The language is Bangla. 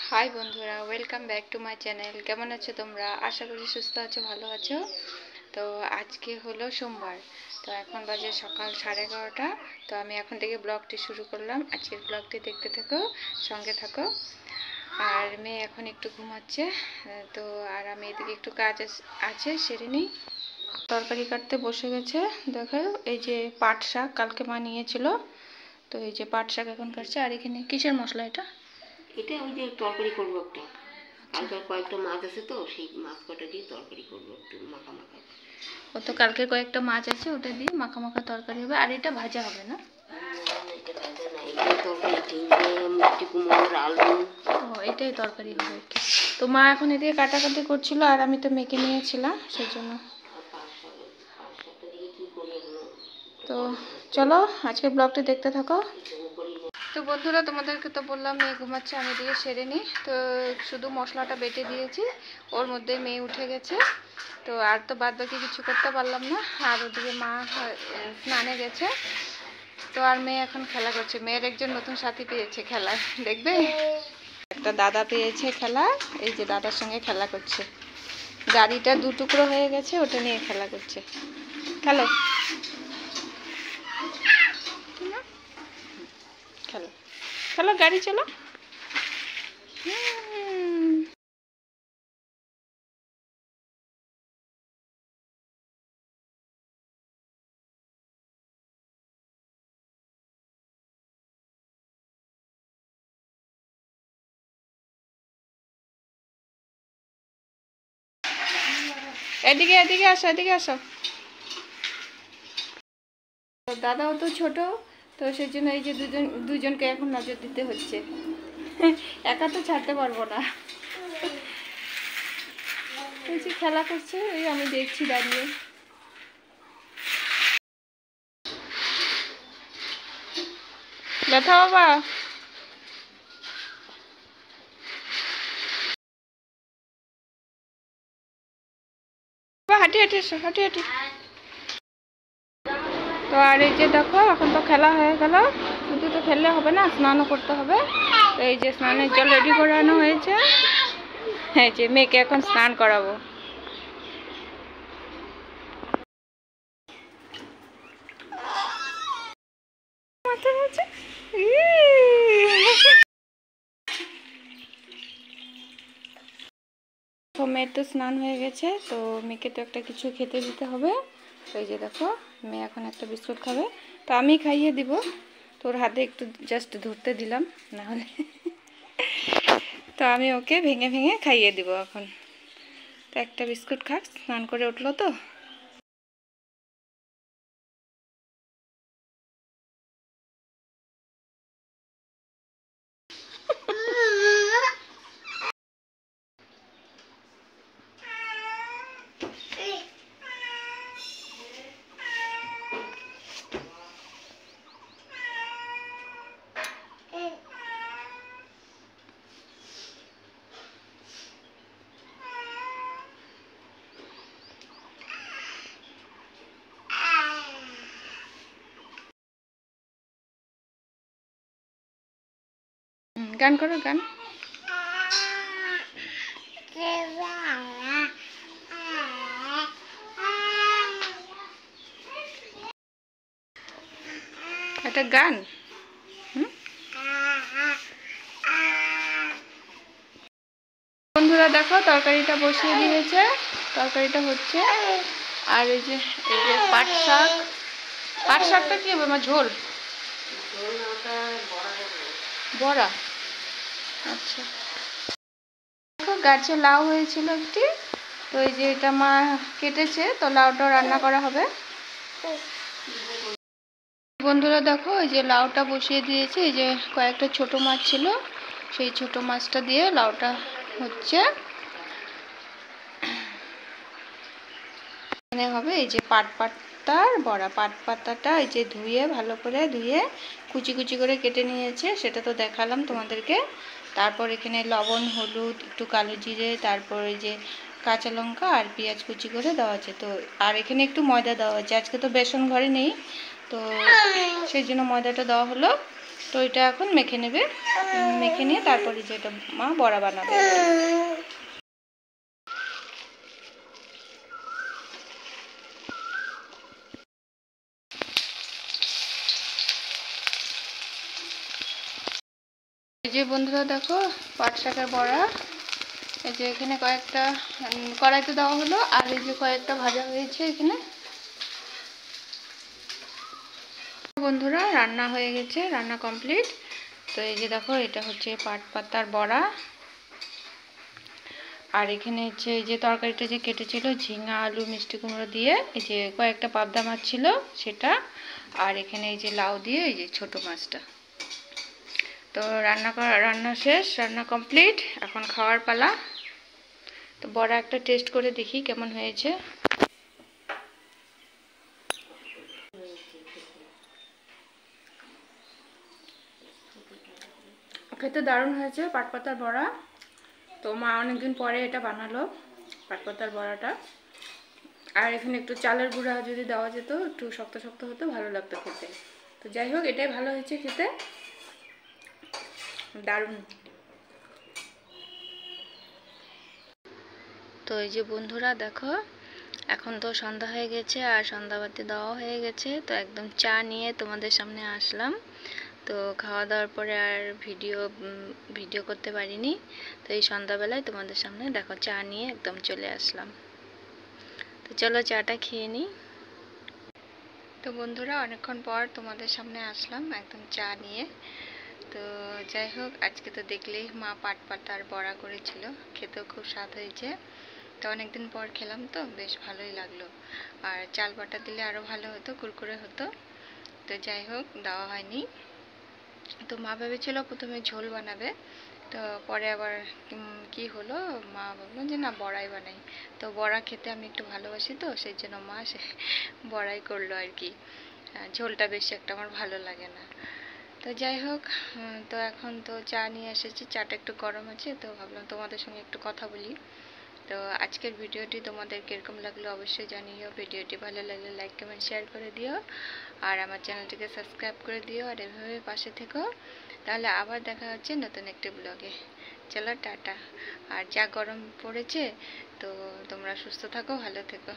হাই বন্ধুরা, welcome back to my channel. কেমন আছো তোমরা? আশা করি সুস্থ আছো, ভালো আছো। তো আজকে হলো সোমবার, তো এখন বাজে সকাল 11:30। তো আমি এখন থেকে ব্লগটি শুরু করলাম। আজকের ব্লগটি দেখতে থাকো, সঙ্গে থাকো। আর মেয়ে এখন একটু ঘুমাচ্ছে, তো আর আমি এদিকে একটু কাজ আছে সেরে নিই। তরকারি কাটতে বসে গেছে। দেখো, এই যে পাট শাক কালকে মা নিয়েছিল, তো এই যে পাট শাক এখন কাটছে। আর এখানে কিসের মশলা এটা? এটা ওই যে তরকারি করবো একটা। কালকে কয়েকটা মাছ আছে, তো সেই মাছ কটা দিয়ে তরকারি করবো, একটু মাখা মাখা। ও তো কালকে কয়েকটা মাছ আছে, ওটা দিয়ে মাখা মাখা তরকারি হবে। আর এটা ভাজা হবে না? এটা ভাজা না, এটা তরকারি ঝিঙে, মিষ্টি কুমড়োর, আলু। ও, এটাই তরকারি হবে আর কি। তো মা এখন এদিকে কাটাকাটি করছিল, আর আমি তো মেখে নিয়েছিলাম সেই জন্য। তো চলো আজকে ব্লগটি দেখতে থাকো। তো বন্ধুরা, তোমাদেরকে তো বললাম মেয়ে ঘুমাচ্ছে, আমি দিয়ে সেরে নিই। তো শুধু মশলাটা বেটে দিয়েছি, ওর মধ্যে মেয়ে উঠে গেছে। তো আর তো বাদ বাকি কিছু করতে পারলাম না। আর ওদিকে মা স্নানে গেছে। তো আর মেয়ে এখন খেলা করছে। মেয়ের একজন নতুন সাথী পেয়েছে খেলায়, দেখবে? একটা দাদা পেয়েছে খেলা, এই যে দাদার সঙ্গে খেলা করছে। গাড়িটা দু টুকরো হয়ে গেছে, ওটা নিয়ে খেলা করছে। খেলো খেলো খেলো, গাড়ি চলো। এদিকে এদিকে আসো, এদিকে আসো। দাদাও তো ছোট, তো সেই জন্য এই যে দুজনকে এখন নজর দিতে হচ্ছে। একা তো ছাড়তে পারবো না। এই যে খেলা করছে, এই আমি দেখছি দাঁড়িয়ে। ব্যথা বাবা? হাঁটি হাঁটি এসো, হাঁটি হাঁটি। তো আর এই যে দেখো, এখন তো খেলা হয়ে গেল। শুধু তো খেললে হবে না, স্নানও করতে হবে। তো এই যে স্নানের জল রেডি করানো হয়েছে। হ্যাঁ, যে মেয়েকে এখন স্নান করাবো। মেয়ের তো স্নান হয়ে গেছে, তো মেয়েকে তো একটা কিছু খেতে দিতে হবে। তো এই যে দেখো, মেয়ে এখন একটা বিস্কুট খাবে, তো আমি খাইয়ে দিব। তোর হাতে একটু জাস্ট ধরতে দিলাম, না হলে তো আমি ওকে ভেঙে ভেঙে খাইয়ে দিব এখন। তো একটা বিস্কুট খাক, স্নান করে উঠলো তো। গান করো, গান। একটা গান। বন্ধুরা দেখো, তরকারিটা বসিয়ে দিয়েছে, তরকারিটা হচ্ছে। আর এই যে পাট শাক। পাট শাকটা কি হবে আমার? ঝোল বড়া। আচ্ছা, দেখো গাছে লাউ হয়েছিল একটি, তো এই যে এটা মা কেটেছে, তো লাউটাও রান্না করা হবে। বন্ধুরা দেখো, এই যে লাউটা বসিয়ে দিয়েছে। এই যে কয়েকটা ছোট মাছ ছিল, সেই ছোট মাছটা দিয়ে লাউটা হচ্ছে। এখানে হবে এই যে পাট পাতার বড়া। পাট পাতাটা এই যে ধুয়ে, ভালো করে ধুয়ে কুচি কুচি করে কেটে নিয়েছে, সেটা তো দেখালাম তোমাদেরকে। তারপর এখানে লবণ, হলুদ, একটু কালো জিরে, তারপর এই যে কাঁচা লঙ্কা আর পেঁয়াজ কুচি করে দেওয়া আছে। তো আর এখানে একটু ময়দা দেওয়া আছে, আজকে তো বেসন ঘরে নেই, তো সেই জন্য ময়দাটা দেওয়া হলো। তো তো এটা এখন মেখে নেবে, মেখে নিয়ে তারপরে যেটা মা বড়া বানাবে। এই যে বন্ধুরা দেখো পাট শাকের বড়া, এই যে এখানে কয়েকটা কড়াইতে দেওয়া হলো, আর এই যে কয়েকটা ভাজা হয়েছে এখানে। বন্ধুরা রান্না হয়ে গেছে, রান্না কমপ্লিট। তো এই যে দেখো এটা হচ্ছে পাট পাতার বড়া, আর এখানে হচ্ছে এই যে তরকারিটা যে কেটেছিল ঝিঙা আলু মিষ্টি কুমড়ো দিয়ে, এই যে কয়েকটা পাবদা মাছ ছিল সেটা, আর এখানে এই যে লাউ দিয়ে এই যে ছোট মাছটা। তো রান্না শেষ, রান্না কমপ্লিট, এখন খাওয়ার পালা। তো বড়া একটা টেস্ট করে দেখি কেমন হয়েছে। খেতে দারুণ হয়েছে পাট পাতার বড়া। তো মা অনেকদিন পরে এটা বানালো পাট পাতার বড়াটা। আর এখানে একটু চালের গুঁড়া যদি দেওয়া যেত, একটু শক্ত শক্ত হতো, ভালো লাগতো খেতে। তো যাই হোক, এটাই ভালো হয়েছে খেতে, দারুণ। তো এই যে বন্ধুরা দেখো এখন তো সন্ধ্যা হয়ে গেছে, আর সন্ধ্যাবাতি দেওয়া হয়ে গেছে। তো একদম চা নিয়ে তোমাদের সামনে আসলাম। তো খাওয়া দাওয়ার পরে আর ভিডিও করতে পারিনি। তো এই সন্ধ্যাবেলায় তোমাদের সামনে দেখো চা নিয়ে একদম চলে আসলাম। তো চলো চাটা খেয়ে নিই। তো বন্ধুরা অনেকক্ষণ পর তোমাদের সামনে আসলাম একদম চা নিয়ে। তো যাই হোক, আজকে তো দেখলেই মা পাট পাতার বড়া করেছিল, খেতেও খুব স্বাদ হয়েছে। তো অনেকদিন পর খেলাম, তো বেশ ভালোই লাগলো। আর চাল বাটা দিলে আরও ভালো হতো, কুরকুরে হতো। তো যাই হোক, দেওয়া হয়নি। তো মা ভেবেছিল প্রথমে ঝোল বানাবে, তো পরে আবার কি হলো, মা ভাবলো যে না বড়াই বানাই। তো বড়া খেতে আমি একটু ভালোবাসি, তো সেই জন্য মা সে বড়াই করলো আর কি। ঝোলটা বেশি একটা আমার ভালো লাগে না। তো যাই হোক, তো এখন তো চা নিয়ে এসেছি, চাটা একটু গরম আছে, তো ভাবলাম তোমাদের সঙ্গে একটু কথা বলি। তো আজকের ভিডিওটি তোমাদের কীরকম লাগলো অবশ্যই জানিও। ভিডিওটি ভালো লাগলে লাইক কমেন্ট শেয়ার করে দিও, আর আমার চ্যানেলটিকে সাবস্ক্রাইব করে দিও, আর এভাবে পাশে থেকো। তাহলে আবার দেখা হচ্ছে নতুন একটি ব্লগে। চলো টাটা। আর যা গরম পড়েছে, তো তোমরা সুস্থ থাকো, ভালো থেকো।